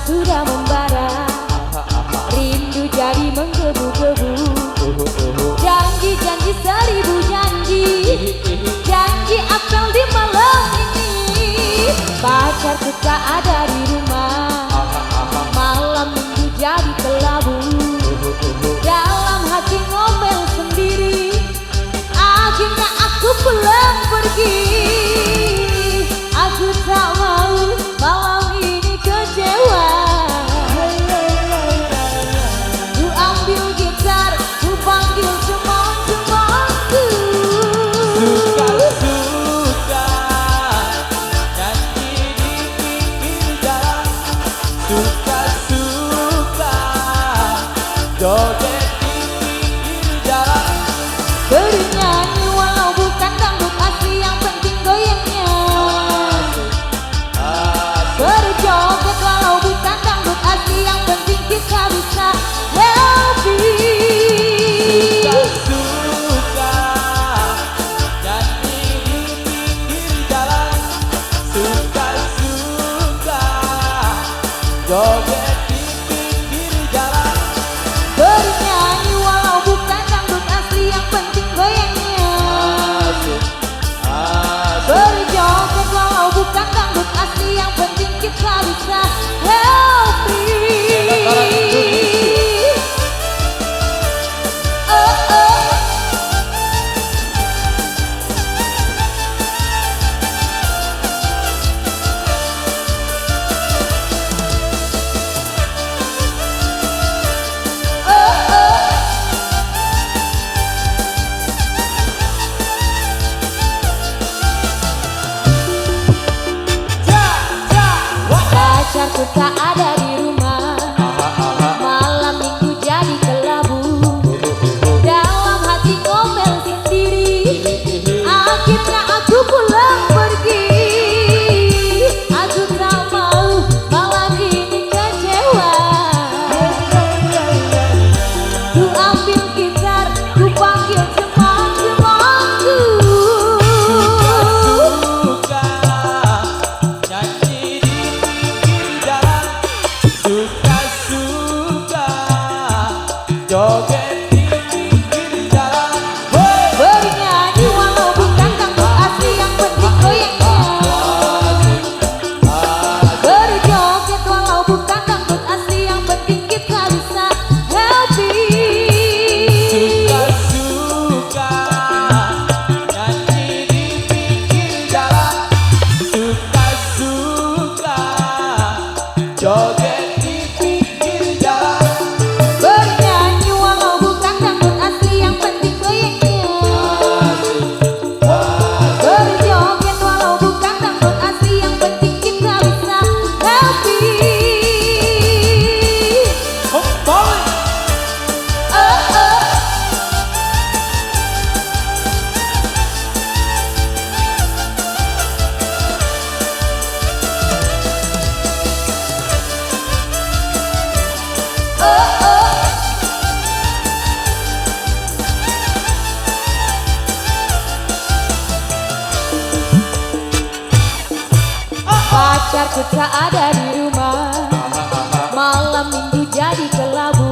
sudah membara, rindu jadi menggebu-gebu. Janji-janji seribu janji, janji apel di malam ini. Pacarku tak ada di rumah, malam minggu jadi kelabu. Dalam hati ngomel sendiri, akhirnya aku pulang pergi. Aku tak mau malam ini kecewa. Ku ambil gitar, ku panggil teman-temanku. Suka-suka nyanyi di pinggir jalan. Suka-suka joget di pinggir jalan. Bernyanyi walau bukan dangdut asli, yang penting goyangnya. Berjoget walau bukan dangdut asli, yang penting kita bisa happy. Suka-suka nyanyi di pinggir jalan. Suka-suka joget di pinggir jalan. Bernyanyi walau bukan dangdut asli, yang penting goyangnya. Berjoget walau bukan dangdut asli, yang penting kita bisa happy. Oh, oh. Pacarku tak ada di rumah, malam minggu jadi kelabu. Dalam hati ngomel sendiri, akhirnya aku pulang pergi. Aku tak mau malam ini kecewa. Ku ambil gitar, ku panggil teman-temanku. Suka-suka nyanyi di pinggir jalan. Suka-suka joget di pinggir jalan. Bernyanyi walau bukan dangdut asli, yang penting goyangnya. Berjoget walau bukan dangdut asli, yang penting kita bisa happy. Suka-suka nyanyi di pinggir jalan. Suka-suka joget di pinggir jalan. Bernyanyi walau bukan dangdut asli, yang penting goyangnya. Berjoget walau bukan dangdut asli, yang penting kita bisa happy. Kembali. Oh, oh. Pacarku tak ada di rumah, malam minggu jadi kelabu.